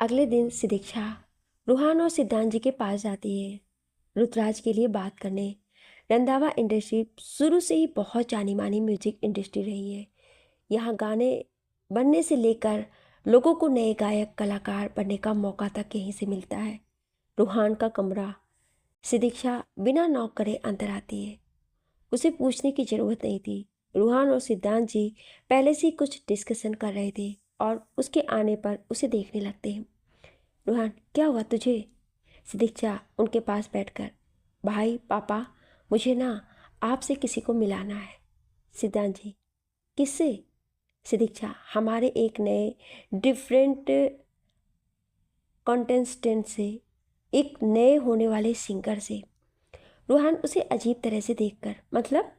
अगले दिन सिदीक्षा रूहान और सिद्धांत जी के पास जाती है रुद्राज के लिए बात करने। रंधावा इंडस्ट्री शुरू से ही बहुत जानी मानी म्यूजिक इंडस्ट्री रही है। यहाँ गाने बनने से लेकर लोगों को नए गायक कलाकार बनने का मौका तक यहीं से मिलता है। रूहान का कमरा। सिदीक्षा बिना नॉक करे अंदर आती है। उसे पूछने की जरूरत नहीं थी। रूहान और सिद्धांत जी पहले से ही कुछ डिस्कशन कर रहे थे और उसके आने पर उसे देखने लगते हैं। रूहान, क्या हुआ तुझे? सिदीक्षा उनके पास बैठकर, भाई पापा, मुझे ना आपसे किसी को मिलाना है। सिद्धांत जी, किससे? सिदीक्षा, हमारे एक नए डिफरेंट कॉन्टेस्टेंट से, एक नए होने वाले सिंगर से। रूहान उसे अजीब तरह से देखकर, मतलब?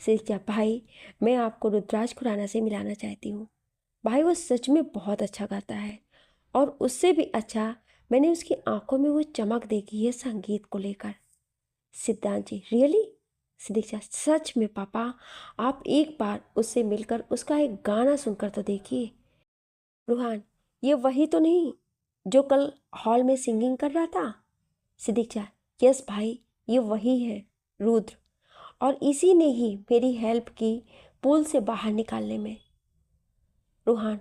सिदीक्षा, भाई मैं आपको रुद्राज खुराना से मिलाना चाहती हूँ। भाई वो सच में बहुत अच्छा गाता है और उससे भी अच्छा मैंने उसकी आंखों में वो चमक देखी है संगीत को लेकर। सिद्धांत जी, रियली? सिदीक्षा, सच में पापा, आप एक बार उससे मिलकर उसका एक गाना सुनकर तो देखिए। रूहान, ये वही तो नहीं जो कल हॉल में सिंगिंग कर रहा था? सिदीक्षा, यस भाई, ये वही है, रुद्र। और इसी ने ही मेरी हेल्प की पूल से बाहर निकालने में। रूहान,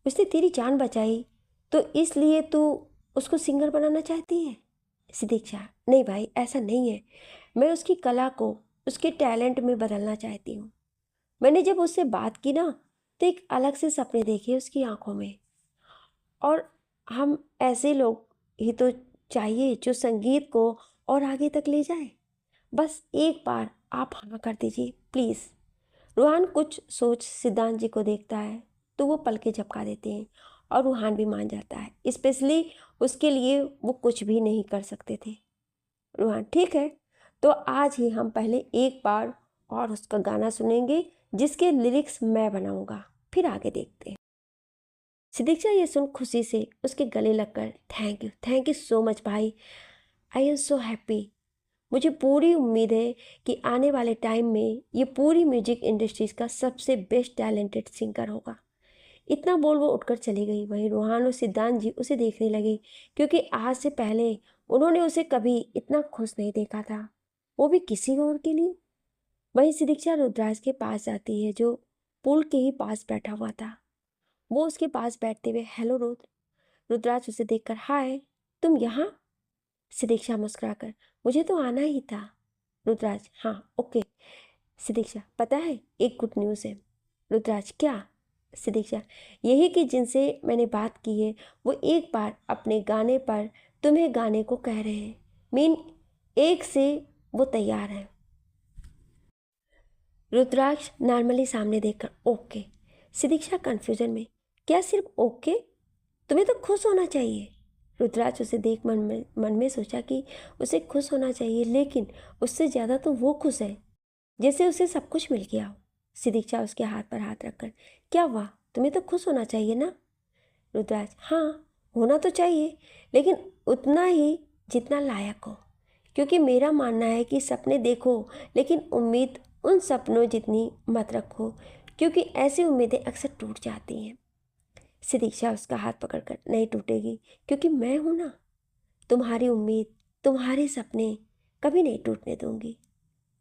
उसने तेरी जान बचाई तो इसलिए तू उसको सिंगर बनाना चाहती है? सिदीक्षा, नहीं भाई, ऐसा नहीं है। मैं उसकी कला को उसके टैलेंट में बदलना चाहती हूँ। मैंने जब उससे बात की ना तो एक अलग से सपने देखे उसकी आंखों में। और हम ऐसे लोग ही तो चाहिए जो संगीत को और आगे तक ले जाए। बस एक बार आप हाँ कर दीजिए प्लीज़। रूहान कुछ सोच सिद्धांत जी को देखता है तो वो पलके झपका देते हैं और रूहान भी मान जाता है। स्पेशली उसके लिए वो कुछ भी नहीं कर सकते थे। रूहान, ठीक है, तो आज ही हम पहले एक बार और उसका गाना सुनेंगे जिसके लिरिक्स मैं बनाऊंगा, फिर आगे देखते हैं। सिदीक्षा ये सुन खुशी से उसके गले लगकर, थैंक यू सो मच भाई, आई एम सो हैप्पी। मुझे पूरी उम्मीद है कि आने वाले टाइम में ये पूरी म्यूजिक इंडस्ट्रीज का सबसे बेस्ट टैलेंटेड सिंगर होगा। इतना बोल वो उठकर चली गई। वहीं रूहान और सिद्धांत जी उसे देखने लगे क्योंकि आज से पहले उन्होंने उसे कभी इतना खुश नहीं देखा था, वो भी किसी और के लिए। वहीं सिदीक्षा रुद्राज के पास जाती है जो पुल के ही पास बैठा हुआ था। वो उसके पास बैठते हुए, हेलो रुद्र। रुद्राज उसे देखकर, हाय, तुम यहाँ? सिदीक्षा मुस्कुराकर, मुझे तो आना ही था। रुद्राज, हाँ ओके। सिदीक्षा, पता है एक गुड न्यूज़ है। रुद्राज, क्या? सिदीक्षा, यही कि जिनसे मैंने बात की है वो एक बार अपने गाने पर तुम्हें गाने को कह रहे हैं। मीन एक से वो तैयार है। रुद्राक्ष नॉर्मली सामने देखकर, ओके। सिदीक्षा कंफ्यूजन में, क्या सिर्फ ओके? तुम्हें तो खुश होना चाहिए। रुद्राक्ष उसे देख मन में सोचा कि उसे खुश होना चाहिए, लेकिन उससे ज़्यादा तो वो खुश है जैसे उसे सब कुछ मिल गया हो। सिदीक्षा उसके हाथ पर हाथ रखकर, क्या हुआ, तुम्हें तो खुश होना चाहिए ना? रुद्राक्ष, हाँ होना तो चाहिए, लेकिन उतना ही जितना लायक हो। क्योंकि मेरा मानना है कि सपने देखो लेकिन उम्मीद उन सपनों जितनी मत रखो, क्योंकि ऐसी उम्मीदें अक्सर टूट जाती हैं। सिदीक्षा उसका हाथ पकड़कर, नहीं टूटेगी, क्योंकि मैं हूं ना। तुम्हारी उम्मीद, तुम्हारे सपने कभी नहीं टूटने दूंगी।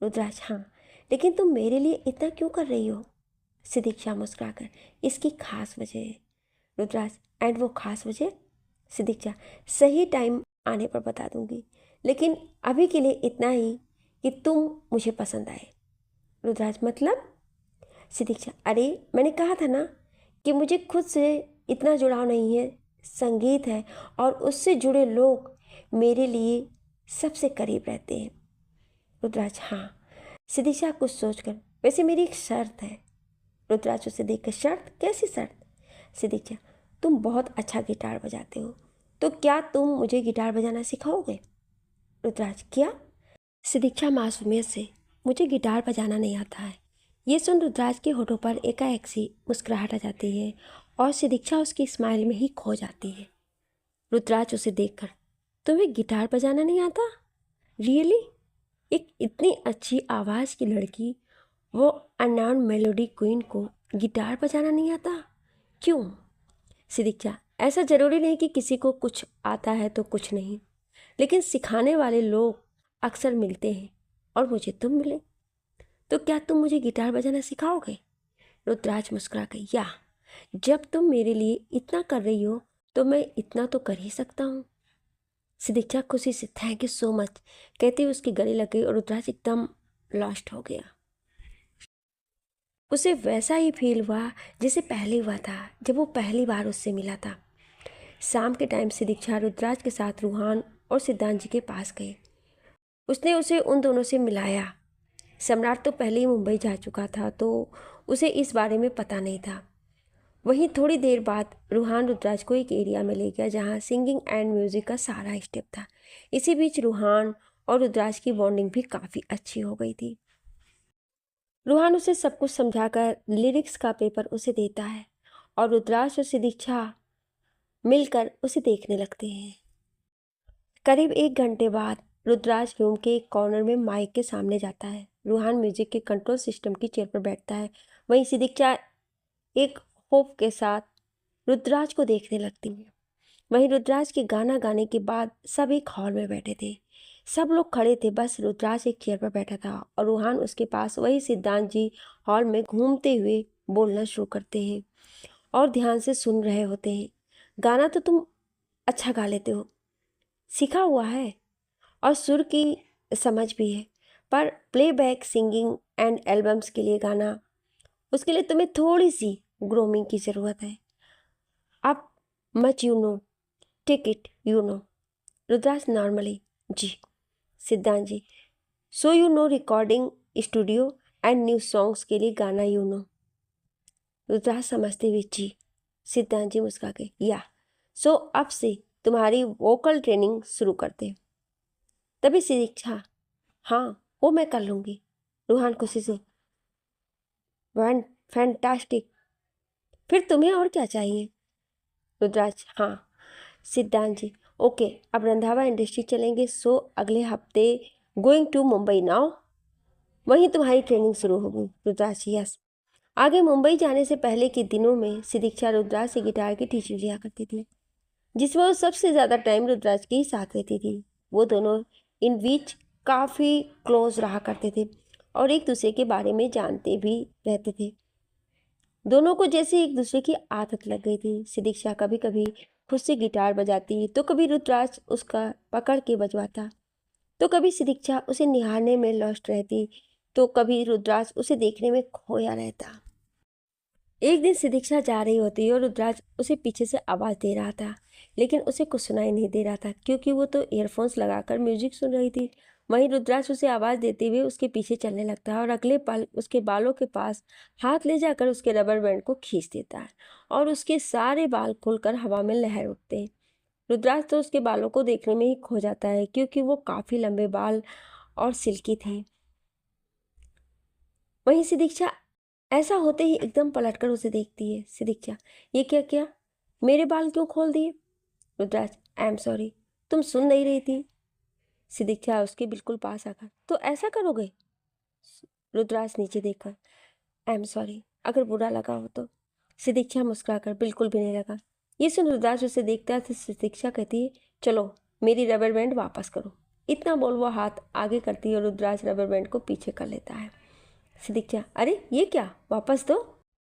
रुद्राक्ष, हाँ, लेकिन तुम मेरे लिए इतना क्यों कर रही हो? सिदीक्षा मुस्कुराकर, इसकी खास वजह है। रुद्राक्ष, एंड वो खास वजह? सिदीक्षा, सही टाइम आने पर बता दूंगी, लेकिन अभी के लिए इतना ही कि तुम मुझे पसंद आए। रुद्राक्ष, मतलब? सिदीक्षा, अरे मैंने कहा था ना कि मुझे खुद से इतना जुड़ाव नहीं है, संगीत है और उससे जुड़े लोग मेरे लिए सबसे करीब रहते हैं। रुद्राक्ष, हाँ। सिदीक्षा कुछ सोचकर, वैसे मेरी एक शर्त है। रुद्राक्ष उसे देखकर, शर्त? कैसी शर्त? सिदीक्षा, तुम बहुत अच्छा गिटार बजाते हो, तो क्या तुम मुझे गिटार बजाना सिखाओगे? रुद्राक्ष, क्या? सिदीक्षा मासूमियत से, मुझे गिटार बजाना नहीं आता है। ये सुन रुद्राज के होठों पर एकाएक सी मुस्कुराहट आ जाती है और सिदीक्षा उसकी स्माइल में ही खो जाती है। रुद्राज उसे देखकर, तुम्हें गिटार बजाना नहीं आता? रियली? एक इतनी अच्छी आवाज़ की लड़की, वो अननोन मेलोडी क्वीन को गिटार बजाना नहीं आता? क्यों? सिदीक्षा, ऐसा ज़रूरी नहीं कि किसी को कुछ आता है तो कुछ नहीं, लेकिन सिखाने वाले लोग अक्सर मिलते हैं और मुझे तुम मिले। तो क्या तुम मुझे गिटार बजाना सिखाओगे? रुद्राज मुस्कुरा गई। या जब तुम मेरे लिए इतना कर रही हो तो मैं इतना तो कर ही सकता हूँ। सिदीक्षा खुशी से थैंक यू सो मच कहते हुए उसके गले लग गई और रुद्राज एकदम लॉस्ट हो गया। उसे वैसा ही फील हुआ जैसे पहले हुआ था जब वो पहली बार उससे मिला था। शाम के टाइम सिदीक्षा रुद्राज के साथ रूहान और सिद्धांत जी के पास गए। उसने उसे उन दोनों से मिलाया। सम्राट तो पहले ही मुंबई जा चुका था तो उसे इस बारे में पता नहीं था। वहीं थोड़ी देर बाद रूहान रुद्राज को एक एरिया में ले गया जहाँ सिंगिंग एंड म्यूजिक का सारा स्टेप था। इसी बीच रूहान और रुद्राज की बॉन्डिंग भी काफ़ी अच्छी हो गई थी। रूहान उसे सब कुछ समझाकर लिरिक्स का पेपर उसे देता है और रुद्राज और सिदीक्षा मिलकर उसे देखने लगते हैं। करीब 1 घंटे बाद रुद्राज रूम के एक कॉर्नर में माइक के सामने जाता है। रूहान म्यूजिक के कंट्रोल सिस्टम की चेयर पर बैठता है। वहीं सिदीक्षा एक होप के साथ रुद्राज को देखने लगती है। वहीं रुद्राज के गाना गाने के बाद सब एक हॉल में बैठे थे। सब लोग खड़े थे, बस रुद्राज एक चेयर पर बैठा था और रूहान उसके पास। वही सिद्धांत जी हॉल में घूमते हुए बोलना शुरू करते हैं और ध्यान से सुन रहे होते हैं। गाना तो तुम अच्छा गा लेते हो, सीखा हुआ है और सुर की समझ भी है, पर प्लेबैक सिंगिंग एंड एल्बम्स के लिए गाना, उसके लिए तुम्हें थोड़ी सी ग्रूमिंग की ज़रूरत है। अब much you know, take it you know. Rudraj normally ji. Siddhant ji so you know recording studio and new songs के लिए गाना यू नो। रुद्राज समझते हुए जी। सिद्धांत जी मुस्कुरा के या सो अब से तुम्हारी वोकल ट्रेनिंग शुरू करते। तभी शिक्षा हाँ वो मैं कर लूँगी। रूहान खुशी से फैंटास्टिक, फिर तुम्हें और क्या चाहिए? रुद्राज हाँ। सिद्धांत जी ओके, अब रंधावा इंडस्ट्री चलेंगे, सो अगले हफ्ते गोइंग टू मुंबई नाउ, वहीं तुम्हारी ट्रेनिंग शुरू होगी। रुद्राज यस। आगे मुंबई जाने से पहले के दिनों में सिदीक्षा रुद्राज से गिटार की टीचिंग लिया करती थी, जिसमें वो सबसे ज़्यादा टाइम रुद्राज के ही साथ रहती थी। वो दोनों इन बीच काफ़ी क्लोज रहा करते थे और एक दूसरे के बारे में जानते भी रहते थे। दोनों को जैसे एक दूसरे की आदत लग गई थी। सिदीक्षा कभी कभी खुद से गिटार बजाती तो कभी रुद्राज उसका पकड़ के बजवाता, तो कभी सिदीक्षा उसे निहारने में लॉस्ट रहती तो कभी रुद्राज उसे देखने में खोया रहता। एक दिन सिदीक्षा जा रही होती और रुद्राज उसे पीछे से आवाज़ दे रहा था, लेकिन उसे कुछ सुनाई नहीं दे रहा था क्योंकि वो तो ईयरफोन्स लगाकर म्यूजिक सुन रही थी। वहीं रुद्राज उसे आवाज़ देते हुए उसके पीछे चलने लगता है और अगले पल उसके बालों के पास हाथ ले जाकर उसके रबर बैंड को खींच देता है और उसके सारे बाल खुलकर हवा में लहर उठते हैं। रुद्राज तो उसके बालों को देखने में ही खो जाता है क्योंकि वो काफ़ी लंबे बाल और सिल्की थे। वहीं सिदीक्षा ऐसा होते ही एकदम पलटकर उसे देखती है। सिदीक्षा ये क्या किया, मेरे बाल क्यों खोल दिए? रुद्राज आई एम सॉरी, तुम सुन नहीं रही थी। सिदीक्षा उसके बिल्कुल पास आकर तो ऐसा करोगे? रुद्राज नीचे देखकर आई एम सॉरी, अगर बुरा लगा हो तो। सिदीक्षा मुस्कुराकर बिल्कुल भी नहीं लगा। ये सुन रुद्राज उसे देखता है तो सिदीक्षा कहती है चलो मेरी रबर बैंड वापस करो। इतना बोल वो हाथ आगे करती है और रुद्राज रबर बैंड को पीछे कर लेता है। सिदीक्षा अरे ये क्या, वापस दो।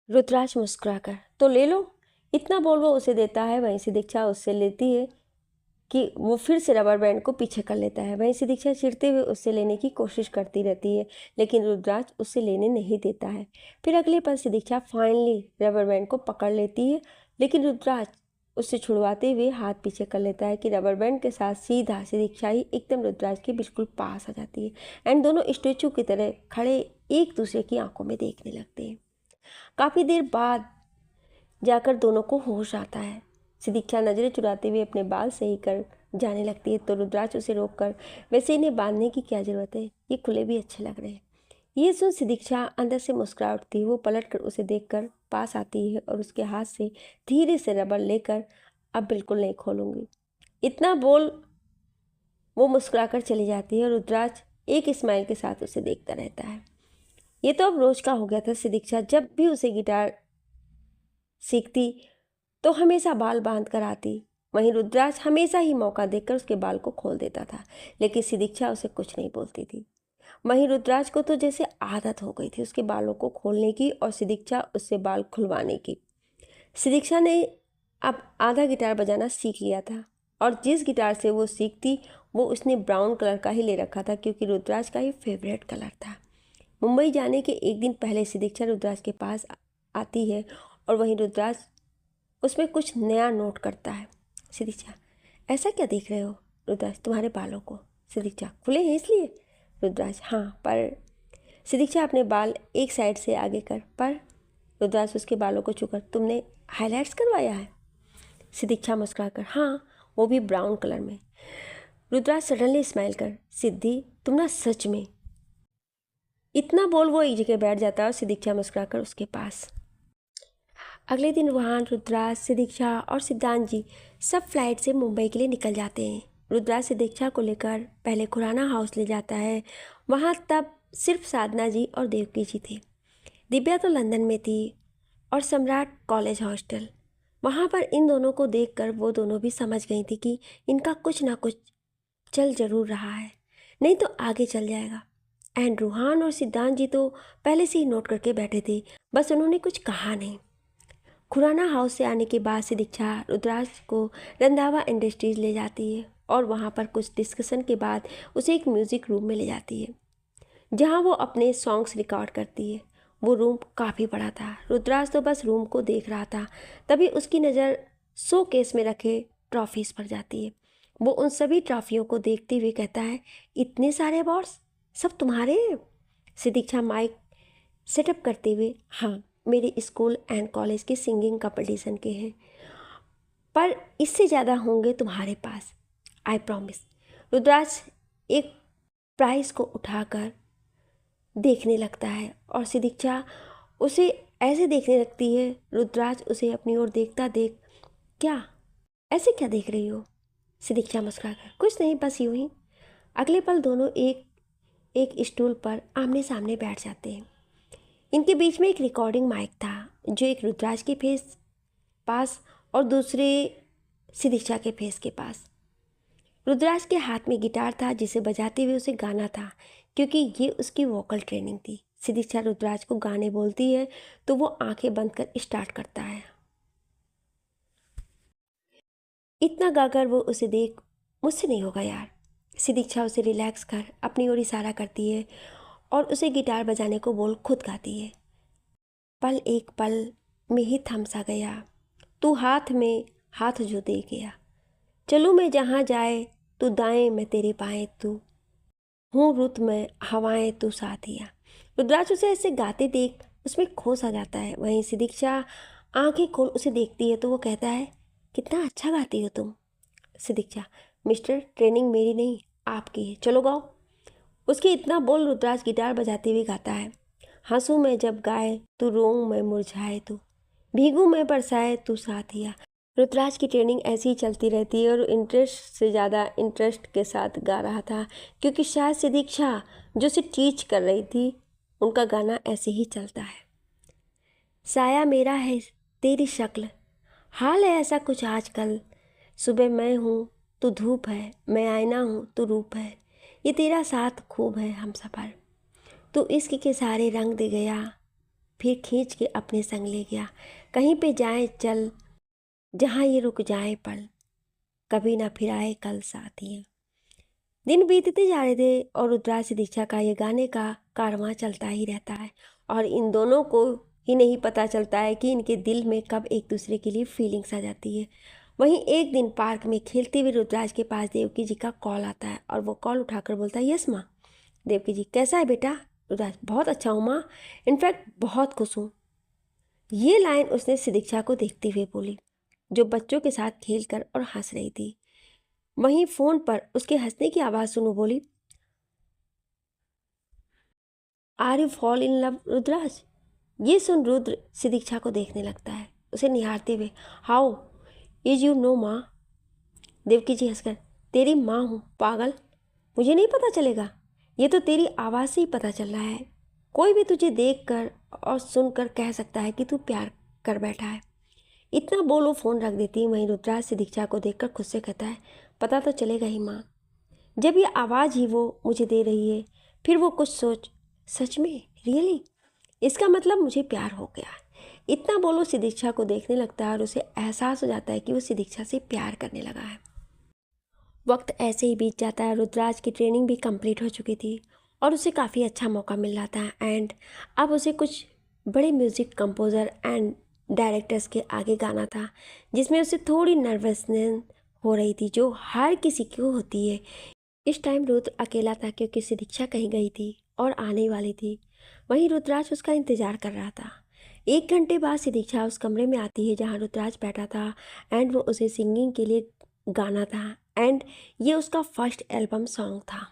रुद्राज मुस्कुराकर तो ले लो। इतना बोल वो उसे देता है। वहीं से दीक्षा उससे लेती है कि वो फिर से रबर बैंड को पीछे कर लेता है। वहीं से दीक्षा चिढ़ते हुए उससे लेने की कोशिश करती रहती है, लेकिन रुद्राज उससे लेने नहीं देता है। फिर अगले पल से दीक्षा फाइनली रबर बैंड को पकड़ लेती है, लेकिन रुद्राज उससे छुड़वाते हुए हाथ पीछे कर लेता है कि रबर बैंड के साथ सीधा से दीक्षा ही एकदम रुद्राज के बिल्कुल पास आ जाती है एंड दोनों स्टेचू की तरह खड़े एक दूसरे की आंखों में देखने लगते हैं। काफ़ी देर बाद जाकर दोनों को होश आता है। सिदीक्षा नज़रें चुराते हुए अपने बाल सही कर जाने लगती है तो रुद्राज उसे रोककर वैसे इन्हें बांधने की क्या ज़रूरत है, ये खुले भी अच्छे लग रहे हैं। ये सुन सिदीक्षा अंदर से मुस्कुरा उठती है। वो पलटकर उसे देखकर पास आती है और उसके हाथ से धीरे से रबर लेकर अब बिल्कुल नहीं खोलूंगी, इतना बोल वो मुस्कुराकर चली जाती है और रुद्राज एक स्माइल के साथ उसे देखता रहता है। ये तो अब रोज का हो गया था। सिदीक्षा जब भी उसे गिटार सीखती तो हमेशा बाल बांध कर आती, वहीं रुद्राक्ष हमेशा ही मौका देखकर उसके बाल को खोल देता था, लेकिन सिदीक्षा उसे कुछ नहीं बोलती थी। वहीं रुद्राक्ष को तो जैसे आदत हो गई थी उसके बालों को खोलने की और सिदीक्षा उससे बाल खुलवाने की। सिदीक्षा ने अब आधा गिटार बजाना सीख लिया था और जिस गिटार से वो सीखती वो उसने ब्राउन कलर का ही ले रखा था, क्योंकि रुद्राक्ष का ही फेवरेट कलर था। मुंबई जाने के एक दिन पहले सिदीक्षा रुद्राक्ष के पास आती है और वहीं रुद्राक्ष उसमें कुछ नया नोट करता है। सिदीक्षा, ऐसा क्या देख रहे हो? रुद्राक्ष, तुम्हारे बालों को। सिदीक्षा, खुले हैं इसलिए? रुद्राक्ष, हाँ, पर। सिदीक्षा अपने बाल एक साइड से आगे कर, पर। रुद्राक्ष उसके बालों को छूकर, तुमने हाईलाइट्स करवाया है? सिदीक्षा मुस्कुराकर, हाँ, वो भी ब्राउन कलर में। रुद्राक्ष सडनली स्माइल कर, सिद्धि तुम ना सच में। इतना बोल वो एक जगह बैठ जाता है और सिदीक्षा मुस्कुराकर उसके पास। अगले दिन रूहान, रुद्राक्ष, सिदीक्षा और सिद्धांत जी सब फ्लाइट से मुंबई के लिए निकल जाते हैं। रुद्राक्ष सिदीक्षा को लेकर पहले खुराना हाउस ले जाता है। वहाँ तब सिर्फ साधना जी और देवकी जी थे। दिव्या तो लंदन में थी और सम्राट कॉलेज हॉस्टल। वहाँ पर इन दोनों को देखकर वो दोनों भी समझ गई थी कि इनका कुछ ना कुछ चल जरूर रहा है, नहीं तो आगे चल जाएगा। एंड रूहान और सिद्धांत जी तो पहले से ही नोट करके बैठे थे, बस उन्होंने कुछ कहा नहीं। खुराना हाउस से आने के बाद सिदीक्षा रुद्राक्ष को रंधावा इंडस्ट्रीज ले जाती है और वहाँ पर कुछ डिस्कशन के बाद उसे एक म्यूज़िक रूम में ले जाती है जहाँ वो अपने सॉन्ग्स रिकॉर्ड करती है। वो रूम काफ़ी बड़ा था। रुद्राक्ष तो बस रूम को देख रहा था, तभी उसकी नज़र शो केस में रखे ट्रॉफीज़ पर जाती है। वो उन सभी ट्रॉफियों को देखते हुए कहता है, इतने सारे अवार्ड्स, सब तुम्हारे? सिदीक्षा माइक सेटअप करते हुए, हाँ, मेरे स्कूल एंड कॉलेज के सिंगिंग कंपटीशन के हैं, पर इससे ज़्यादा होंगे तुम्हारे पास, आई प्रॉमिस। रुद्राक्ष एक प्राइज़ को उठाकर देखने लगता है और सिदीक्षा उसे ऐसे देखने लगती है। रुद्राक्ष उसे अपनी ओर देखता देख, क्या, ऐसे क्या देख रही हो? सिदीक्षा मुस्कुराकर, कुछ नहीं, बस यूं ही। अगले पल दोनों एक स्टूल पर आमने सामने बैठ जाते हैं। इनके बीच में एक रिकॉर्डिंग माइक था, जो एक रुद्राक्ष के फेस पास और दूसरे सिदीक्षा के फेस के पास। रुद्राक्ष के हाथ में गिटार था जिसे बजाते हुए उसे गाना था, क्योंकि ये उसकी वोकल ट्रेनिंग थी। सिदीक्षा रुद्राक्ष को गाने बोलती है तो वो आंखें बंद कर स्टार्ट करता है। इतना गाकर वो उसे देख, मुझसे नहीं होगा यार। सिदीक्षा उसे रिलैक्स कर अपनी ओर इशारा करती है और उसे गिटार बजाने को बोल खुद गाती है। पल एक पल में ही थम सा गया, तू हाथ में हाथ जो दे गया, चलूँ मैं जहाँ जाए, तू दाएं मैं तेरे बाएं, तू हूँ रुत में हवाएं, तू साथिया। रुद्राक्ष उसे ऐसे गाते देख उसमें खो सा जाता है। वहीं सिदीक्षा आंखें खोल उसे देखती है तो वो कहता है, कितना अच्छा गाती हो तुम। सिदीक्षा, मिस्टर, ट्रेनिंग मेरी नहीं आपकी है, चलो गाओ। उसके इतना बोल रुद्राक्ष गिटार बजाते हुए गाता है, हंसूं मैं जब गाए, तू रोऊं मैं मुरझाए, तू भीगू मैं बरसाए, तू साथिया। रुद्राक्ष की ट्रेनिंग ऐसी ही चलती रहती है और इंटरेस्ट से ज़्यादा इंटरेस्ट के साथ गा रहा था, क्योंकि शायद सिदीक्षा जो उसे टीच कर रही थी उनका गाना ऐसे ही चलता है। साया मेरा है तेरी शक्ल, हाल है ऐसा कुछ आजकल, सुबह मैं हूँ तू धूप है, मैं आईना हूँ तू रूप है, ये तेरा साथ खूब है हम सफ़र, तू इश्क के सारे रंग दे गया, फिर खींच के अपने संग ले गया, कहीं पे जाए चल जहाँ ये रुक जाए पल, कभी ना फिर आए कल साथिया। दिन बीतते जा रहे थे और रुद्राक्ष सिदीक्षा का ये गाने का कारवां चलता ही रहता है और इन दोनों को ही नहीं पता चलता है कि इनके दिल में कब एक दूसरे के लिए फीलिंग्स आ जाती है। वहीं एक दिन पार्क में खेलते हुए रुद्राक्ष के पास देवकी जी का कॉल आता है और वो कॉल उठाकर बोलता है, यस माँ। देवकी जी, कैसा है बेटा? रुद्राक्ष, बहुत अच्छा हूँ माँ, इनफैक्ट बहुत खुश हूँ। ये लाइन उसने सिदीक्षा को देखते हुए बोली, जो बच्चों के साथ खेलकर और हंस रही थी। वहीं फोन पर उसके हंसने की आवाज़ सुनो बोली, are you fall in love Rudraksh? ये सुन रुद्र सिदीक्षा को देखने लगता है, उसे निहारते हुए, हाउ इज यू नो माँ? देवकी जी हंसकर, तेरी माँ हूँ पागल, मुझे नहीं पता चलेगा? ये तो तेरी आवाज़ से ही पता चल रहा है। कोई भी तुझे देख कर और सुनकर कह सकता है कि तू प्यार कर बैठा है। इतना बोल वो फ़ोन रख देती है। वहीं रुद्राज से दीक्षा को देखकर खुद से कहता है, पता तो चलेगा ही माँ, जब ये आवाज़ ही वो मुझे दे रही है। फिर वो कुछ सोच, सच में, रियली, इसका मतलब मुझे प्यार हो गया। इतना बोलो सिदीक्षा को देखने लगता है और उसे एहसास हो जाता है कि वो सिदीक्षा से प्यार करने लगा है। वक्त ऐसे ही बीत जाता है। रुद्राज की ट्रेनिंग भी कंप्लीट हो चुकी थी और उसे काफ़ी अच्छा मौका मिल रहा था। एंड अब उसे कुछ बड़े म्यूज़िक कंपोज़र एंड डायरेक्टर्स के आगे गाना था, जिसमें उसे थोड़ी नर्वसनेस हो रही थी, जो हर किसी को होती है। इस टाइम रुद्र अकेला था क्योंकि सिदीक्षा कहीं गई थी और आने वाली थी। वहीं रुद्राज उसका इंतज़ार कर रहा था। 1 घंटे बाद सिदीक्षा उस कमरे में आती है जहाँ रुद्राज बैठा था एंड वो उसे सिंगिंग के लिए गाना था एंड ये उसका फर्स्ट एल्बम सॉन्ग था।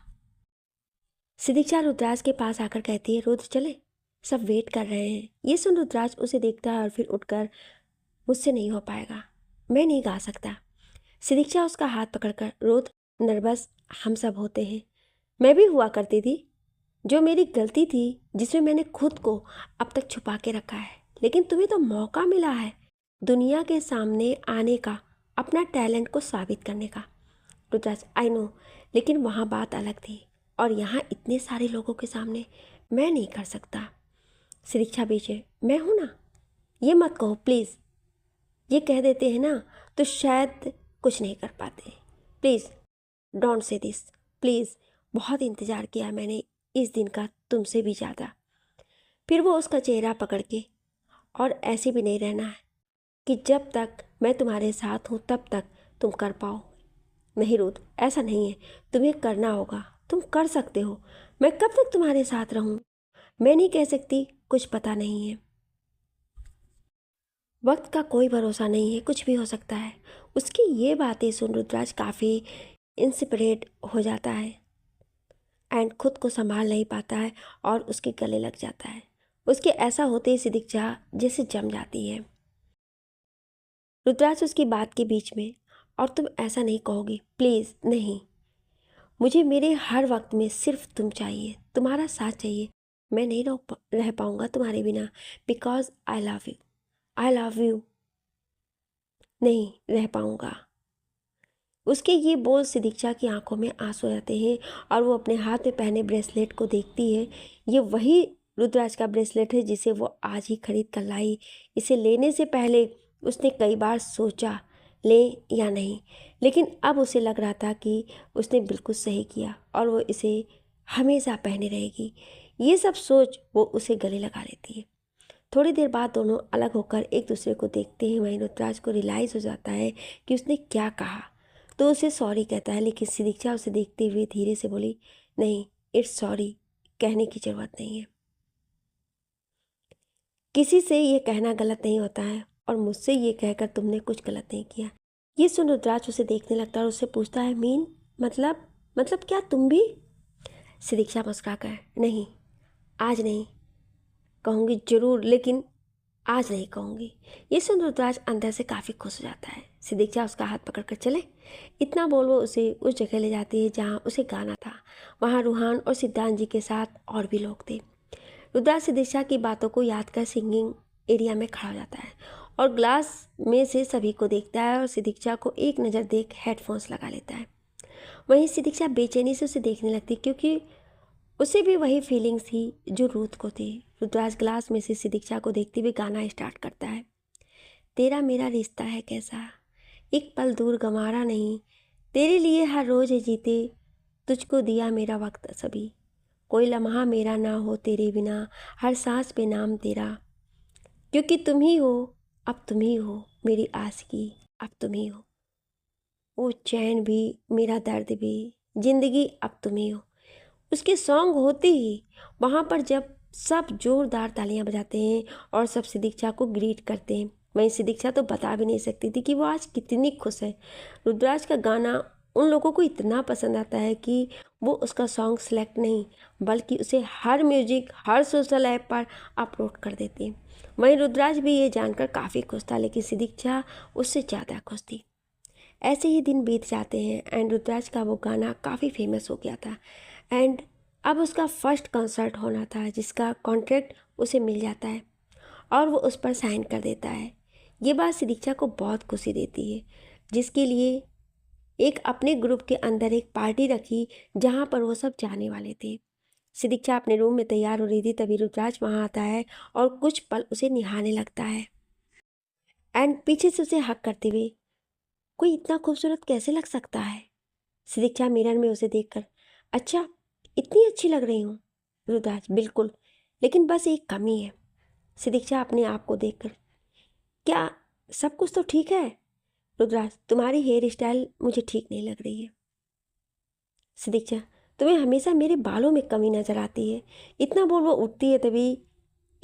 सिदीक्षा रुद्राज के पास आकर कहती है, रुद्र चले, सब वेट कर रहे हैं। ये सुन रुद्राज उसे देखता है और फिर उठकर, मुझसे नहीं हो पाएगा, मैं नहीं गा सकता। सिदीक्षा उसका हाथ पकड़कर, रुद्र नर्वस हम सब होते हैं, मैं भी हुआ करती थी। जो मेरी गलती थी जिसमें मैंने खुद को अब तक छुपा के रखा है, लेकिन तुम्हें तो मौका मिला है दुनिया के सामने आने का, अपना टैलेंट को साबित करने का। रुद्राज, आई नो, लेकिन वहाँ बात अलग थी और यहाँ इतने सारे लोगों के सामने मैं नहीं कर सकता। सिदीक्षा बीचे, मैं हूँ ना, ये मत कहो प्लीज़। ये कह देते हैं ना तो शायद कुछ नहीं कर पाते। Please don't say this, please. बहुत इंतज़ार किया मैंने इस दिन का, तुमसे भी ज़्यादा। फिर वो उसका चेहरा पकड़ के, और ऐसे भी नहीं रहना है कि जब तक मैं तुम्हारे साथ हूँ तब तक तुम कर पाओ। नहीं रुद्र, ऐसा नहीं है, तुम्हें करना होगा, तुम कर सकते हो। मैं कब तक तुम्हारे साथ रहूँ, मैं नहीं कह सकती, कुछ पता नहीं है। वक्त का कोई भरोसा नहीं है, कुछ भी हो सकता है। उसकी ये बातें सुन रुद्राज काफ़ी इंस्पिरेट हो जाता है एंड खुद को संभाल नहीं पाता है और उसके गले लग जाता है। उसके ऐसा होते ही सिदीक्षा जैसे जम जाती है। रुद्राज उसकी बात के बीच में, और तुम ऐसा नहीं कहोगी, प्लीज़ नहीं, मुझे मेरे हर वक्त में सिर्फ तुम चाहिए, तुम्हारा साथ चाहिए। मैं नहीं रह पाऊँगा तुम्हारे बिना, because I love you, I love you, नहीं रह पाऊँगा। उसके ये बोल सिदीक्षा की आंखों में आंसू आते हैं और वो अपने हाथ में पहने ब्रेसलेट को देखती है। ये वही रुद्राज का ब्रेसलेट है जिसे वो आज ही खरीद कर लाई। इसे लेने से पहले उसने कई बार सोचा ले या नहीं, लेकिन अब उसे लग रहा था कि उसने बिल्कुल सही किया और वो इसे हमेशा पहने रहेगी। ये सब सोच वो उसे गले लगा लेती है। थोड़ी देर बाद दोनों अलग होकर एक दूसरे को देखते हैं। वहीं रुद्राज को रियलाइज़ हो जाता है कि उसने क्या कहा, तो उसे सॉरी कहता है, लेकिन सिदीक्षा उसे देखते हुए धीरे से बोली, नहीं, इट्स सॉरी कहने की ज़रूरत नहीं है। किसी से ये कहना गलत नहीं होता है और मुझसे ये कहकर तुमने कुछ गलत नहीं किया। ये सुन रुद्राज उसे देखने लगता है और उससे पूछता है, मीन, मतलब क्या तुम भी? सिदीक्षा मुस्कुरा कर, नहीं, आज नहीं, कहूँगी ज़रूर, लेकिन आज नहीं कहूँगी। ये सुन रुद्राज अंदर से काफ़ी खुश हो जाता है। सिदीक्षा उसका हाथ पकड़कर चले, इतना बोल वो उसे उस जगह ले जाती है जहाँ उसे गाना था। वहाँ रूहान और सिद्धांत जी के साथ और भी लोग थे। रुद्राज सिदीक्षा की बातों को याद कर सिंगिंग एरिया में खड़ा हो जाता है और ग्लास में से सभी को देखता है और सिदीक्षा को एक नज़र देख हेडफोन्स लगा लेता है। वहीं सिदीक्षा बेचैनी से उसे देखने लगती क्योंकि उसे भी वही फीलिंग्स थी जो रूथ को थी। रुद्राज ग्लास में से सिदीक्षा को देखते हुए गाना स्टार्ट करता है। तेरा मेरा रिश्ता है कैसा, एक पल दूर गंवारा नहीं, तेरे लिए हर रोज है जीते, तुझको दिया मेरा वक्त सभी, कोई लम्हा मेरा ना हो तेरे बिना, हर सांस पे नाम तेरा, क्योंकि तुम ही हो, अब तुम ही हो, मेरी आशिकी अब तुम ही हो, वो चैन भी मेरा दर्द भी, जिंदगी अब तुम ही हो। उसके सॉन्ग होते ही वहाँ पर जब सब जोरदार तालियां बजाते हैं और सब सिदीक्षा को ग्रीट करते हैं, वहीं सिदीक्षा तो बता भी नहीं सकती थी कि वो आज कितनी खुश है। रुद्राज का गाना उन लोगों को इतना पसंद आता है कि वो उसका सॉन्ग सेलेक्ट नहीं बल्कि उसे हर म्यूजिक, हर सोशल ऐप पर अपलोड कर देते हैं। वहीं रुद्राज भी ये जानकर काफ़ी खुश था, लेकिन सिदीक्षा उससे ज़्यादा खुश थी। ऐसे ही दिन बीत जाते हैं एंड रुद्राज का वो गाना काफ़ी फेमस हो गया था एंड अब उसका फर्स्ट कंसर्ट होना था जिसका कॉन्ट्रैक्ट उसे मिल जाता है और वो उस पर साइन कर देता है। ये बात सिदीक्षा को बहुत खुशी देती है, जिसके लिए एक अपने ग्रुप के अंदर एक पार्टी रखी जहाँ पर वो सब जाने वाले थे। सिदीक्षा अपने रूम में तैयार हो रही थी, तभी रुद्राज वहाँ आता है और कुछ पल उसे निहारने लगता है एंड पीछे से उसे हक करते हुए, कोई इतना खूबसूरत कैसे लग सकता है? सिदीक्षा मिरर में उसे देखकर, अच्छा इतनी अच्छी लग रही हूँ। रुद्राज, बिल्कुल, लेकिन बस एक कमी है। सिदीक्षा अपने आप को देखकर, क्या सब कुछ तो ठीक है? रुद्राज, तुम्हारी हेयर स्टाइल मुझे ठीक नहीं लग रही है। सिदीक्षा, तुम्हें हमेशा मेरे बालों में कमी नजर आती है। इतना बोल वो उठती है, तभी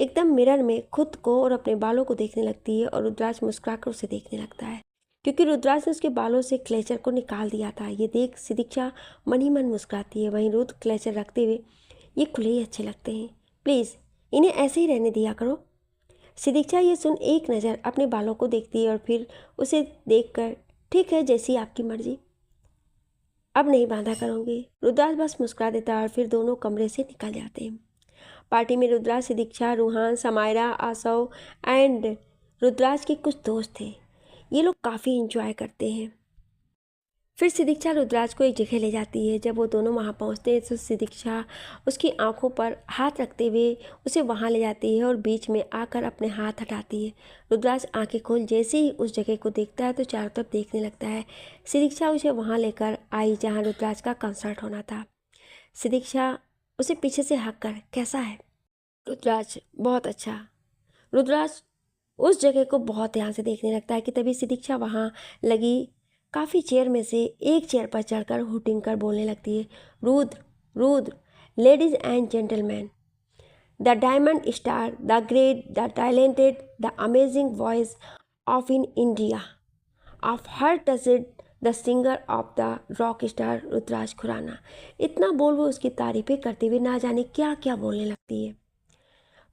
एकदम मिरर में खुद को और अपने बालों को देखने लगती है और रुद्राज मुस्कुराकर उसे देखने लगता है, क्योंकि रुद्राज ने उसके बालों से क्लेचर को निकाल दिया था। ये देख सिदीक्षा मन ही मन मुस्कुराती है। वहीं रुद्र क्लेचर रखते हुए, ये खुले ही अच्छे लगते हैं, प्लीज़ इन्हें ऐसे ही रहने दिया करो। सिदीक्षा ये सुन एक नज़र अपने बालों को देखती है और फिर उसे देखकर, ठीक है जैसी आपकी मर्जी, अब नहीं बांधा करूँगी। रुद्राज बस मुस्कुरा देता है और फिर दोनों कमरे से निकल जाते हैं। पार्टी में रुद्राज, सिदीक्षा, रूहान, समायरा, आसव एंड रुद्राज के कुछ दोस्त थे। ये लोग काफ़ी इंजॉय करते हैं। फिर सिदीक्षा रुद्राज को एक जगह ले जाती है। जब वो दोनों वहाँ पहुँचते हैं तो सिदीक्षा उसकी आंखों पर हाथ रखते हुए उसे वहाँ ले जाती है और बीच में आकर अपने हाथ हटाती है। रुद्राज आंखें खोल जैसे ही उस जगह को देखता है तो चारों तरफ देखने लगता है। सिदीक्षा उसे वहाँ लेकर आई जहाँ रुद्राज का कंसर्ट होना था। सिदीक्षा उसे पीछे से हक कर, कैसा है? रुद्राज, बहुत अच्छा। रुद्राज उस जगह को बहुत ध्यान से देखने लगता है कि तभी सिदीक्षा वहाँ लगी काफ़ी चेयर में से एक चेयर पर चढ़कर हुटिंग कर बोलने लगती है, Rudra, Rudra, ladies and gentleman, the diamond star, the great, the talented, the amazing voice of in India, of her touched the singer of the rock star Rudraj Khurana. इतना बोल वो उसकी तारीफें करते हुए ना जाने क्या क्या बोलने लगती है।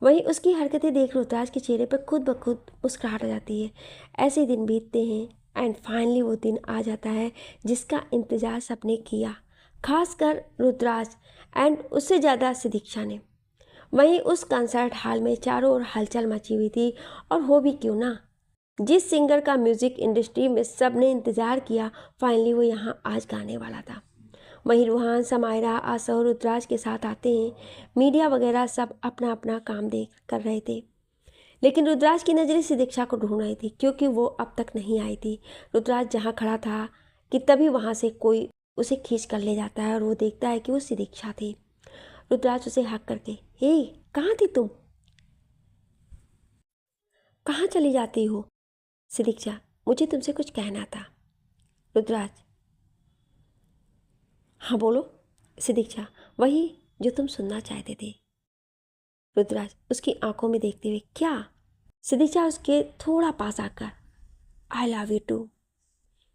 वहीं उसकी हरकतें देख रुद्राज के चेहरे पर खुद ब खुद मुस्कुराहट आ जाती है। ऐसे दिन बीतते हैं एंड फाइनली वो दिन आ जाता है जिसका इंतज़ार सबने किया, खासकर रुद्राज एंड उससे ज़्यादा सिदीक्षा ने। वहीं उस कंसर्ट हॉल में चारों ओर हलचल मची हुई थी, और हो भी क्यों ना, जिस सिंगर का म्यूज़िक इंडस्ट्री में सब ने इंतज़ार किया, फाइनली वो यहाँ आज गाने वाला था। वहीं रूहान, समायरा, आसव रुद्राज के साथ आते हैं। मीडिया वगैरह सब अपना अपना काम देख कर रहे थे, लेकिन रुद्राज की नज़रें सिदीक्षा को ढूंढ रही थी क्योंकि वो अब तक नहीं आई थी। रुद्राज जहाँ खड़ा था कि तभी वहाँ से कोई उसे खींच कर ले जाता है और वो देखता है कि वो सिदीक्षा थी। रुद्राज उसे हक करके, हे कहाँ थी तुम, कहाँ चली जाती हो? सिदीक्षा, मुझे तुमसे कुछ कहना था। रुद्राज, हाँ बोलो। सिदीक्षा, वही जो तुम सुनना चाहते थे। रुद्राज उसकी आंखों में देखते हुए, क्या? सिदीक्षा उसके थोड़ा पास आकर, आई लव यू टू।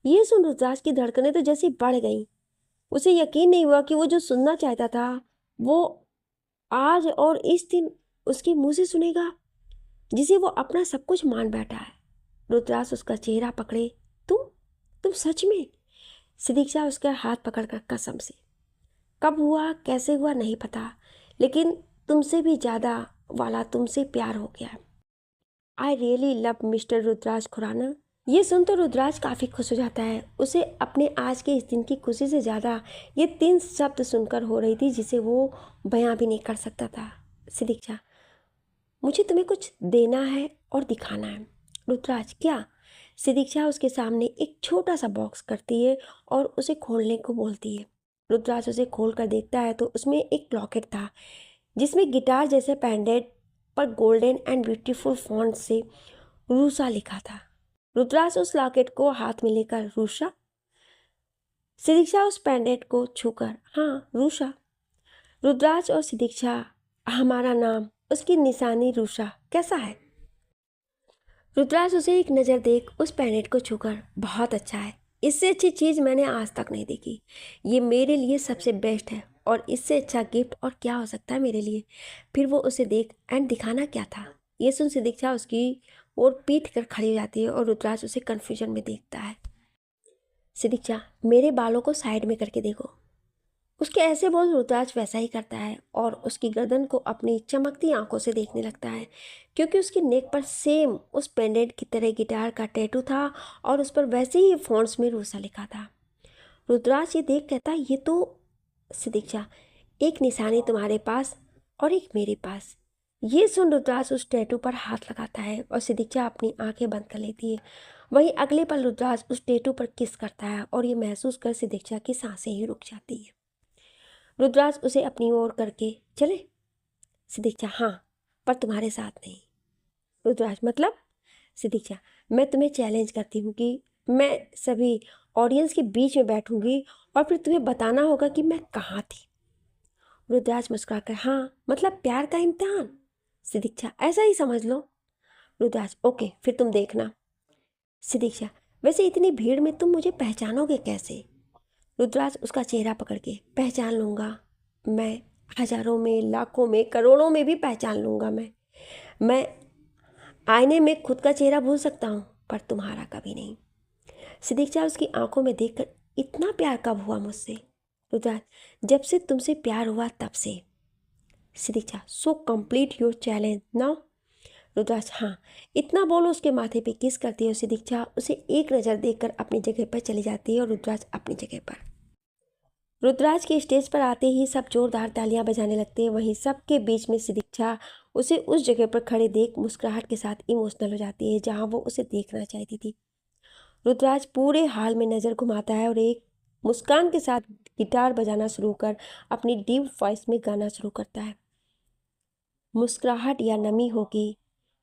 ये सुन रुद्राज की धड़कनें तो जैसी बढ़ गईं। उसे यकीन नहीं हुआ कि वो जो सुनना चाहता था वो आज और इस दिन उसके मुंह से सुनेगा, जिसे वो अपना सब कुछ मान बैठा है। रुद्राज उसका चेहरा पकड़े, तुम सच में? सिदीक्षा उसका हाथ पकड़कर, कसम से। कब हुआ कैसे हुआ नहीं पता, लेकिन तुमसे भी ज़्यादा वाला तुमसे प्यार हो गया। I really love mister Rudraj Khurana. ये सुन तो रुद्राज काफ़ी खुश हो जाता है। उसे अपने आज के इस दिन की खुशी से ज़्यादा ये 3 शब्द सुनकर हो रही थी जिसे वो बयां भी नहीं कर सकता था। सिदीक्षा, मुझे तुम्हें कुछ देना है और दिखाना है। रुद्राज, क्या? सिदीक्षा उसके सामने एक छोटा सा बॉक्स करती है और उसे खोलने को बोलती है। रुद्राज उसे खोल कर देखता है तो उसमें एक लॉकेट था जिसमें गिटार जैसे पेंडेंट पर गोल्डन एंड ब्यूटीफुल फॉन्ट से रूसा लिखा था। रुद्राज उस लॉकेट को हाथ में लेकर, रूषा? सिदीक्षा उस पेंडेंट को छूकर, हाँ रूषा। रुद्राज और सिदीक्षा, हमारा नाम, उसकी निशानी रूषा, कैसा है? रुद्राज उसे एक नज़र देख उस पेंडेंट को छूकर, बहुत अच्छा है, इससे अच्छी चीज़ मैंने आज तक नहीं देखी। ये मेरे लिए सबसे बेस्ट है और इससे अच्छा गिफ्ट और क्या हो सकता है मेरे लिए। फिर वो उसे देख एंड दिखाना क्या था। ये सुन सिदीक्षा उसकी ओर पीट कर खड़ी हो जाती है और रुद्राज उसे कन्फ्यूजन में देखता है। सिदीक्षा, मेरे बालों को साइड में करके देखो। उसके ऐसे बोल रुद्राज वैसा ही करता है और उसकी गर्दन को अपनी चमकती आंखों से देखने लगता है, क्योंकि उसकी नेक पर सेम उस पेंडेंट की तरह गिटार का टैटू था और उस पर वैसे ही फॉन्ट्स में रूसा लिखा था। रुद्राज ये देख कहता, ये तो सिदीक्षा, एक निशानी तुम्हारे पास और एक मेरे पास। ये सुन रुद्राज उस टैटू पर हाथ लगाता है और सिदीक्षा अपनी आंखें बंद कर लेती है। वहीं अगले पल रुद्राज उस टैटू पर किस करता है और ये महसूस कर सिदीक्षा की सांसें ही रुक जाती है। रुद्राज उसे अपनी ओर करके, चले? सिदीक्षा, हाँ, पर तुम्हारे साथ नहीं। रुद्राज, मतलब? सिदीक्षा, मैं तुम्हें चैलेंज करती हूँ कि मैं सभी ऑडियंस के बीच में बैठूंगी और फिर तुम्हें बताना होगा कि मैं कहाँ थी। रुद्राज मुस्कुराकर, हाँ, मतलब प्यार का इम्तिहान? सिदीक्षा, ऐसा ही समझ लो। रुद्राज, ओके, फिर तुम देखना। सिदीक्षा, वैसे इतनी भीड़ में तुम मुझे पहचानोगे कैसे? रुद्राज उसका चेहरा पकड़ के, पहचान लूँगा मैं, हजारों में, लाखों में, करोड़ों में भी पहचान लूँगा मैं आईने में खुद का चेहरा भूल सकता हूँ, पर तुम्हारा कभी नहीं। सिदीक्षा उसकी आंखों में देखकर, इतना प्यार कब हुआ मुझसे? रुद्राज, जब से तुमसे प्यार हुआ तब से। Sidiksha, so complete your challenge now. Rudraj, हाँ, इतना बोलो उसके माथे पे किस करती है और सिदीक्षा उसे एक नज़र देखकर अपनी जगह पर चली जाती है और रुद्राज अपनी जगह पर। रुद्राज के स्टेज पर आते ही सब जोरदार तालियां बजाने लगते हैं। वहीं सबके बीच में सिदीक्षा उसे उस जगह पर खड़े देख मुस्कुराहट के साथ इमोशनल हो जाती है जहां वो उसे देखना चाहती थी। रुद्राज पूरे हाल में नज़र घुमाता है और एक मुस्कान के साथ गिटार बजाना शुरू कर अपनी डीप वॉइस में गाना शुरू करता है। मुस्कुराहट या नमी होगी,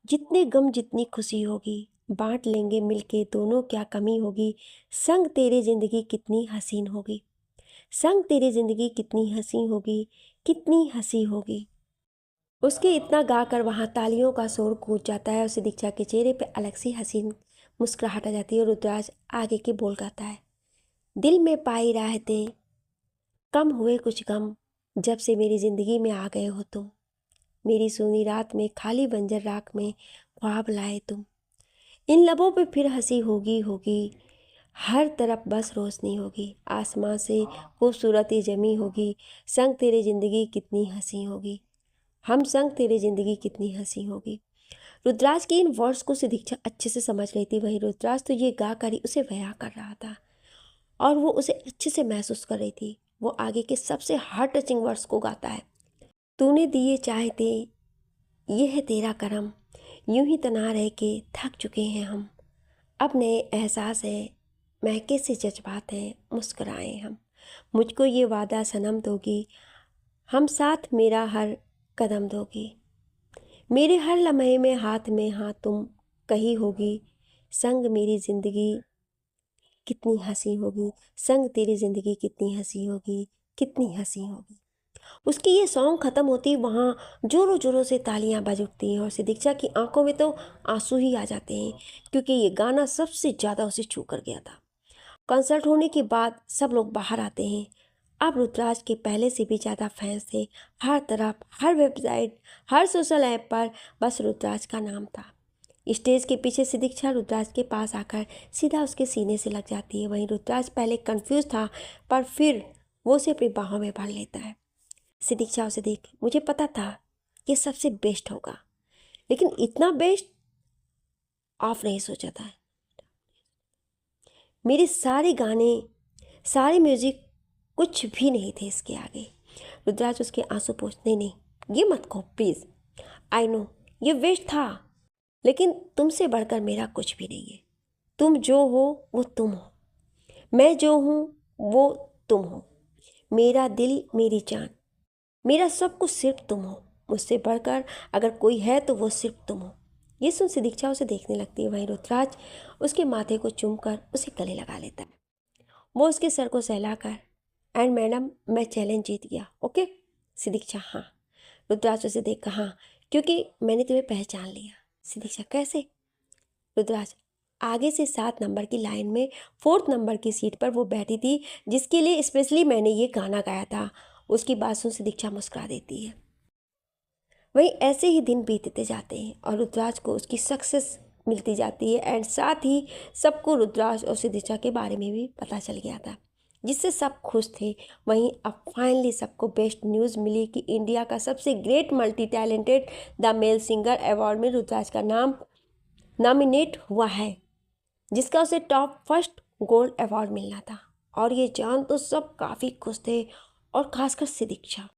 जितने गम जितनी खुशी होगी, बांट लेंगे मिलके दोनों, क्या कमी होगी, संग तेरे जिंदगी कितनी हसीन होगी, संग तेरी जिंदगी कितनी हंसी होगी, कितनी हंसी होगी। उसके इतना गाकर वहाँ तालियों का शोर गूंज जाता है और सिदीक्षा के चेहरे पे अलग सी हसीन मुस्कुराहट आ जाती है और रुद्राज आगे के बोल गाता है, दिल में पाई राहतें, कम हुए कुछ गम, जब से मेरी जिंदगी में आ गए हो तुम, मेरी सोनी रात में, खाली बंजर राख में ख्वाब लाए तुम, इन लबों पे फिर हंसी होगी होगी, हर तरफ बस रोशनी होगी, आसमां से खूबसूरती जमी होगी, संग तेरी ज़िंदगी कितनी हंसी होगी, हम संग तेरी ज़िंदगी कितनी हंसी होगी। रुद्राज की इन वर्ड्स को सिदीक्षा अच्छे से समझ रही थी। वहीं रुद्राज तो ये गा कर ही उसे बयां कर रहा था और वो उसे अच्छे से महसूस कर रही थी। वो आगे के सबसे हार्ट टचिंग वर्ड्स को गाता है, तूने दिए चाहते, ये है तेरा करम, यूं ही तना रह के थक चुके हैं हम, अब नए एहसास है, महके से जज्बात हैं, मुस्कुराए हम, मुझको ये वादा सनम दोगी, हम साथ मेरा हर कदम दोगी, मेरे हर लम्हे में हाथ तुम कही होगी, संग मेरी ज़िंदगी कितनी हंसी होगी, संग तेरी ज़िंदगी कितनी हंसी होगी, कितनी हंसी होगी। उसकी ये सॉन्ग ख़त्म होती वहाँ जोरों जोरों से तालियां बज उठती हैं और सिदीक्षा की आंखों में तो आंसू ही आ जाते हैं, क्योंकि ये गाना सबसे ज़्यादा उसे छू कर गया था। कंसर्ट होने के बाद सब लोग बाहर आते हैं। अब रुद्राज के पहले से भी ज़्यादा फैंस थे। हर तरफ, हर वेबसाइट, हर सोशल ऐप पर बस रुद्राज का नाम था। स्टेज के पीछे सिदीक्षा रुद्राज के पास आकर सीधा उसके सीने से लग जाती है। वहीं रुद्राज पहले कंफ्यूज था, पर फिर वो उसे अपनी बाहों में भर लेता है। सिदीक्षा उसे देख, मुझे पता था ये सबसे बेस्ट होगा, लेकिन इतना बेस्ट ऑफ नहीं सोचा था। मेरे सारे गाने, सारे म्यूजिक कुछ भी नहीं थे इसके आगे। रुद्राज उसके आंसू पोंछ, नहीं, ये मत कहो प्लीज़, आई नो ये वेस्ट था, लेकिन तुमसे बढ़कर मेरा कुछ भी नहीं है। तुम जो हो वो तुम हो, मैं जो हूँ वो तुम हो, मेरा दिल, मेरी जान, मेरा सब कुछ सिर्फ तुम हो, मुझसे बढ़कर अगर कोई है तो वो सिर्फ तुम हो। ये सुन सिदीक्षा उसे देखने लगती है। वहीं रुद्राज उसके माथे को चूमकर उसे गले लगा लेता है। वो उसके सर को सहलाकर, एंड मैडम, मैं चैलेंज जीत गया, ओके? सिदीक्षा, हाँ। रुद्राज उसे देखकर, हाँ, क्योंकि मैंने तुम्हें पहचान लिया। सिदीक्षा, कैसे? रुद्राज, आगे से 7 नंबर की लाइन में 4th नंबर की सीट पर वो बैठी थी जिसके लिए स्पेशली मैंने ये गाना गाया था। उसकी बात सुन सिदीक्षा मुस्कुरा देती है। वहीं ऐसे ही दिन बीतते जाते हैं और रुद्राज को उसकी सक्सेस मिलती जाती है एंड साथ ही सबको रुद्राज और सिदीक्षा के बारे में भी पता चल गया था। जिससे सब खुश थे। वहीं अब फाइनली सबको बेस्ट न्यूज़ मिली कि इंडिया का सबसे great multi talented the male singer award में रुद्राज का नाम नॉमिनेट हुआ है, जिसका उसे टॉप फर्स्ट गोल्ड अवार्ड मिलना था। और ये जान तो सब काफ़ी खुश थे, और खासकर सिदीक्षा।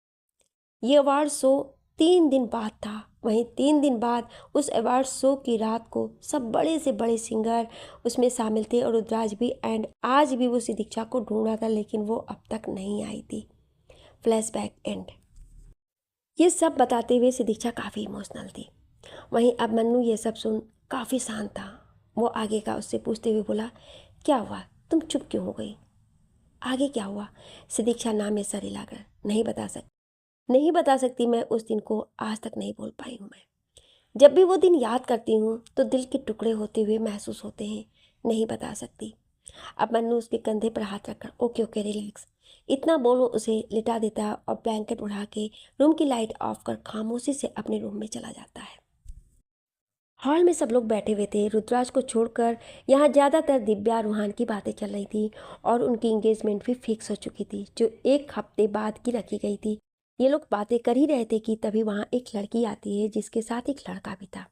ये अवार्ड शो 3 दिन बाद था। वहीं 3 दिन बाद उस अवार्ड शो की रात को सब बड़े से बड़े सिंगर उसमें शामिल थे, और रुद्राज भी। एंड आज भी वो सिदीक्षा को ढूंढ रहा था, लेकिन वो अब तक नहीं आई थी। Flashback and. ये सब बताते हुए सिदीक्षा काफ़ी इमोशनल थी। वहीं अब मन्नू ये सब सुन काफ़ी शांत था। वो आगे का उससे पूछते हुए बोला, क्या हुआ, तुम चुप क्यों हो गई, आगे क्या हुआ? सिदीक्षा नाम में सर हिलाकर, नहीं बता सकती मैं उस दिन को आज तक नहीं भूल पाई हूँ। मैं जब भी वो दिन याद करती हूँ तो दिल के टुकड़े होते हुए महसूस होते हैं। नहीं बता सकती। अब मन्नू उसके कंधे पर हाथ रखकर, ओके ओके रिलैक्स, इतना बोलो उसे लिटा देता है, और ब्लैंकेट उड़ा के रूम की लाइट ऑफ कर खामोशी से अपने रूम में चला जाता है। हॉल में सब लोग बैठे हुए थे। रुद्राज को छोड़कर यहाँ ज़्यादातर दिव्या रूहान की बातें चल रही थी, और उनकी इंगेजमेंट भी फिक्स हो चुकी थी, जो 1 हफ्ते बाद की रखी गई थी। ये लोग बातें कर ही रहे थे कि तभी वहाँ एक लड़की आती है, जिसके साथ एक लड़का भी था।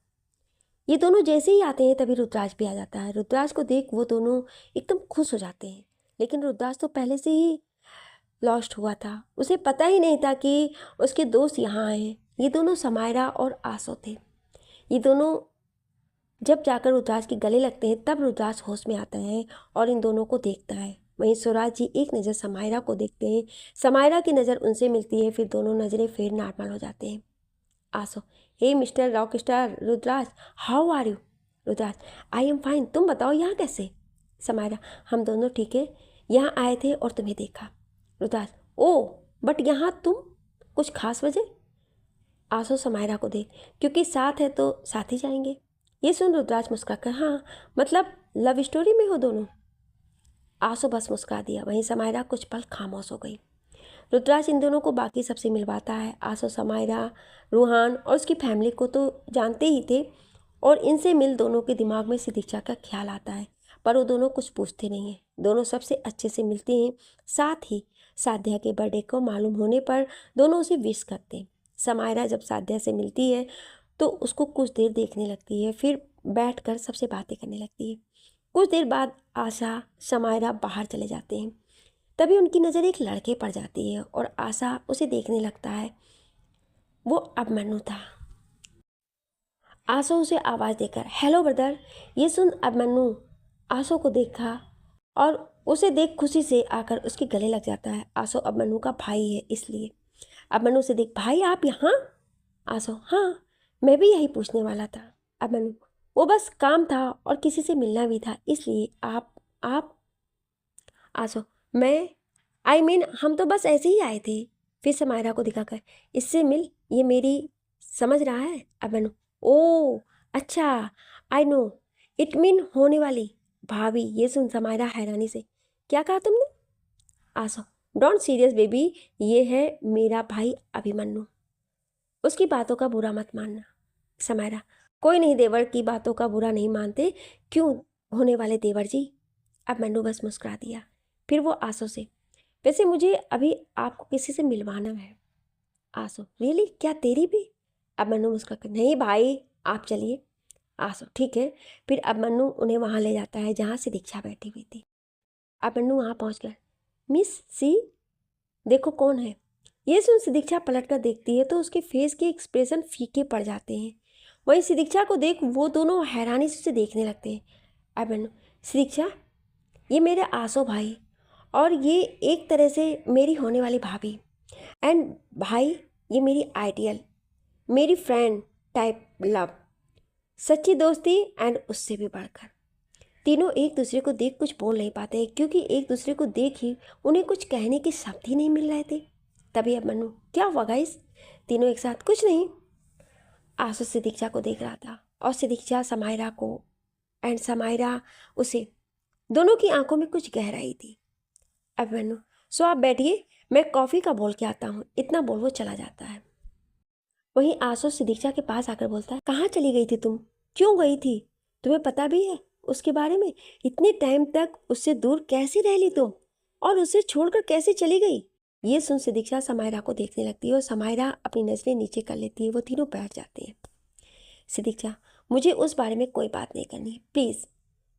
ये दोनों जैसे ही आते हैं तभी रुद्राज भी आ जाता है। रुद्राज को देख वो दोनों एकदम खुश हो जाते हैं, लेकिन रुद्राज तो पहले से ही लॉस्ट हुआ था। उसे पता ही नहीं था कि उसके दोस्त यहाँ आए हैं। ये दोनों समायरा और आसो थे। ये दोनों जब जाकर रुद्राज के गले लगते हैं तब रुद्राज होश में आता है और इन दोनों को देखता है। वहीं स्वराज जी एक नज़र समायरा को देखते हैं, समायरा की नज़र उनसे मिलती है, फिर दोनों नज़रें फिर नॉर्मल हो जाते हैं। आसो, hey mister rock star Rudraj, how are you? Rudraj, I am fine, तुम बताओ यहाँ कैसे? समायरा, हम दोनों ठीक है, यहाँ आए थे और तुम्हें देखा। रुद्राज, ओ बट यहाँ तुम, कुछ खास वजह? आसो समायरा को देख, क्योंकि साथ है तो साथ ही जाएंगे। ये सुन रुद्राज मुस्कुराकर, हाँ मतलब लव स्टोरी में हो दोनों? आसो बस मुस्कुरा दिया। वहीं समायरा कुछ पल खामोश हो गई। रुद्राज इन दोनों को बाकी सबसे मिलवाता है। आसो समायरा, रूहान और उसकी फैमिली को तो जानते ही थे, और इनसे मिल दोनों के दिमाग में सिदीक्षा का ख्याल आता है, पर वो दोनों कुछ पूछते नहीं हैं। दोनों सबसे अच्छे से मिलते हैं। साथ ही साध्या के बर्थडे को मालूम होने पर दोनों उसे विश करते हैं। समायरा जब साध्या से मिलती है तो उसको कुछ देर देखने लगती है, फिर बैठकर सबसे बातें करने लगती है। कुछ देर बाद आशा समायरा बाहर चले जाते हैं। तभी उनकी नज़र एक लड़के पर जाती है, और आशा उसे देखने लगता है। वो अभिमन्यु था। आशा उसे आवाज़ देकर, हेलो ब्रदर। ये सुन अभिमन्यु आशा को देखा, और उसे देख खुशी से आकर उसके गले लग जाता है। आशा अभिमन्यु का भाई है इसलिए। अभिमन्यु से देख, भाई आप यहाँ? आशा, हाँ मैं भी यही पूछने वाला था। अभिमन्यु, वो बस काम था और किसी से मिलना भी था, इसलिए आप आशा, मैं हम तो बस ऐसे ही आए थे। फिर से मायरा को दिखाकर, इससे मिल, ये मेरी, समझ रहा है? अबनु, ओ अच्छा, आई नो, इट मीन होने वाली भाभी। ये सुन समायरा हैरानी से, क्या कहा तुमने? आसो, डोंट सीरियस बेबी, ये है मेरा भाई अभिमन्यु, उसकी बातों का बुरा मत मानना। समायरा, कोई नहीं, देवर की बातों का बुरा नहीं मानते, क्यों होने वाले देवर जी? अब मन्नू बस मुस्कुरा दिया। फिर वो आसो से, वैसे मुझे अभी आपको किसी से मिलवाना है। आसो, रियली, क्या तेरी भी? अब मन्नू मुस्कुरा कर, नहीं भाई आप चलिए। आसो, ठीक है। फिर अब मन्नू उन्हें वहाँ ले जाता है जहाँ से दीक्षा बैठी हुई थी। अब मन्नू वहाँ पहुँच कर, मिस सी, देखो कौन है। ये सुन सिदीक्षा पलट कर देखती है तो उसके फेस के एक्सप्रेशन फीके पड़ जाते हैं। वहीं सिदीक्षा को देख वो दोनों हैरानी से उसे देखने लगते हैं। अब मन्नू, सिदीक्षा, ये मेरे आसो भाई, और ये एक तरह से मेरी होने वाली भाभी, एंड भाई ये मेरी आइडियल, मेरी फ्रेंड टाइप लव, सच्ची दोस्ती, एंड उससे भी बढ़कर। तीनों एक दूसरे को देख कुछ बोल नहीं पाते, क्योंकि एक दूसरे को देख ही उन्हें कुछ कहने के शब्द ही नहीं मिल रहे थे। तभी अब मन्नू, क्या हुआ गाइस? तीनों एक साथ, कुछ नहीं। आसू सिदीक्षा को देख रहा था, और सिदीक्षा समायरा को, एंड समायरा उसे। दोनों की आंखों में कुछ गहराई थी। अब मन्नू, सो आप बैठिए, मैं कॉफ़ी का बोल के आता हूँ, इतना बोल वो चला जाता है। वहीं आसू सिदीक्षा के पास आकर बोलता है, कहाँ चली गई थी तुम, क्यों गई थी? तुम्हें पता भी है उसके बारे में? इतने टाइम तक उससे दूर कैसे रह ली तुम? और उसे छोड़कर कैसे चली गई। ये सुन सिदीक्षा समायरा को देखने लगती है और समायरा अपनी नजरें नीचे कर लेती है। वो तीनों बैठ जाते हैं। सिदीक्षा, मुझे उस बारे में कोई बात नहीं करनी, प्लीज़।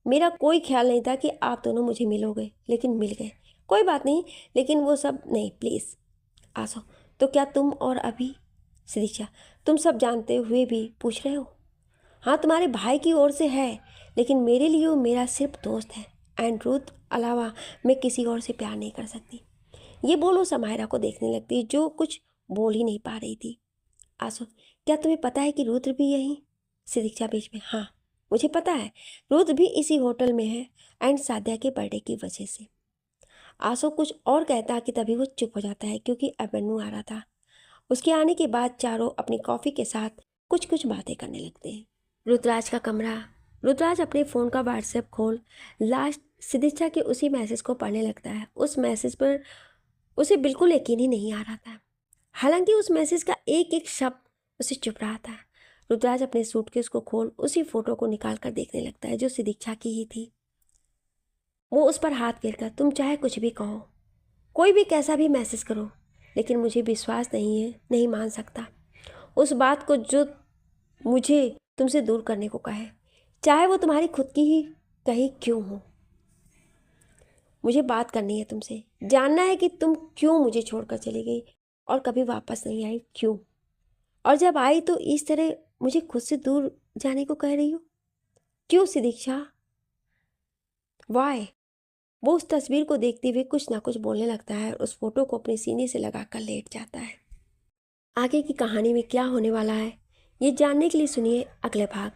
मेरा कोई ख्याल नहीं था कि आप दोनों मुझे मिलोगे, लेकिन मिल गए। कोई बात नहीं, लेकिन वो सब नहीं, प्लीज़। आसो, तो क्या तुम और अभी। सिदीक्षा, तुम सब जानते हुए भी पूछ रहे हो। हाँ, तुम्हारे भाई की ओर से है, लेकिन मेरे लिए वो मेरा सिर्फ दोस्त है। एंड रुद्र अलावा मैं किसी और से प्यार नहीं कर सकती। ये बोलो समायरा को देखने लगती, जो कुछ बोल ही नहीं पा रही थी। आंसू, क्या तुम्हें पता है कि रुद्र भी यहीं। सिदीक्षा बीच में, हाँ मुझे पता है, रुद्र भी इसी होटल में है, एंड सादिया के बर्थडे की वजह से। आंसू कुछ और कहता कि तभी वो चुप हो जाता है, क्योंकि अबन्नू आ रहा था। उसके आने के बाद चारों अपनी कॉफ़ी के साथ कुछ कुछ बातें करने लगते हैं। रुद्राज का कमरा। रुद्राज अपने फ़ोन का व्हाट्सएप खोल लास्ट सिदीक्षा के उसी मैसेज को पढ़ने लगता है। उस मैसेज पर उसे बिल्कुल यकीन ही नहीं आ रहा था, हालांकि उस मैसेज का एक एक शब्द उसे चुप रहा था। रुद्राज अपने सूटकेस को खोल उसी फोटो को निकाल कर देखने लगता है, जो सिदीक्षा की ही थी। वो उस पर हाथ फेरकर, तुम चाहे कुछ भी कहो, कोई भी कैसा भी मैसेज करो, लेकिन मुझे विश्वास नहीं है, नहीं मान सकता उस बात को जो मुझे तुमसे दूर करने को कहे, चाहे वो तुम्हारी खुद की ही कही क्यों हो। मुझे बात करनी है तुमसे, जानना है कि तुम क्यों मुझे छोड़कर चली गई और कभी वापस नहीं आई, क्यों। और जब आई तो इस तरह मुझे खुद से दूर जाने को कह रही हो, क्यों सिदीक्षा, वाई। वो उस तस्वीर को देखते हुए कुछ ना कुछ बोलने लगता है और उस फोटो को अपने सीने से लगाकर लेट जाता है। आगे की कहानी में क्या होने वाला है, ये जानने के लिए सुनिए अगले भाग।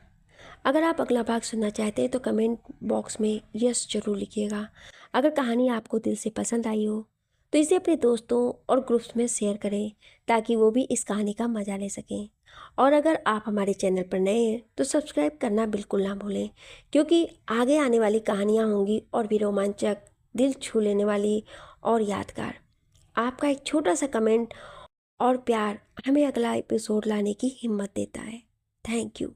अगर आप अगला भाग सुनना चाहते हैं तो कमेंट बॉक्स में यस जरूर लिखिएगा। अगर कहानी आपको दिल से पसंद आई हो तो इसे अपने दोस्तों और ग्रुप्स में शेयर करें, ताकि वो भी इस कहानी का मज़ा ले सकें। और अगर आप हमारे चैनल पर नए हैं तो सब्सक्राइब करना बिल्कुल ना भूलें, क्योंकि आगे आने वाली कहानियाँ होंगी और भी रोमांचक, दिल छू लेने वाली और यादगार। आपका एक छोटा सा कमेंट और प्यार हमें अगला एपिसोड लाने की हिम्मत देता है। Thank you.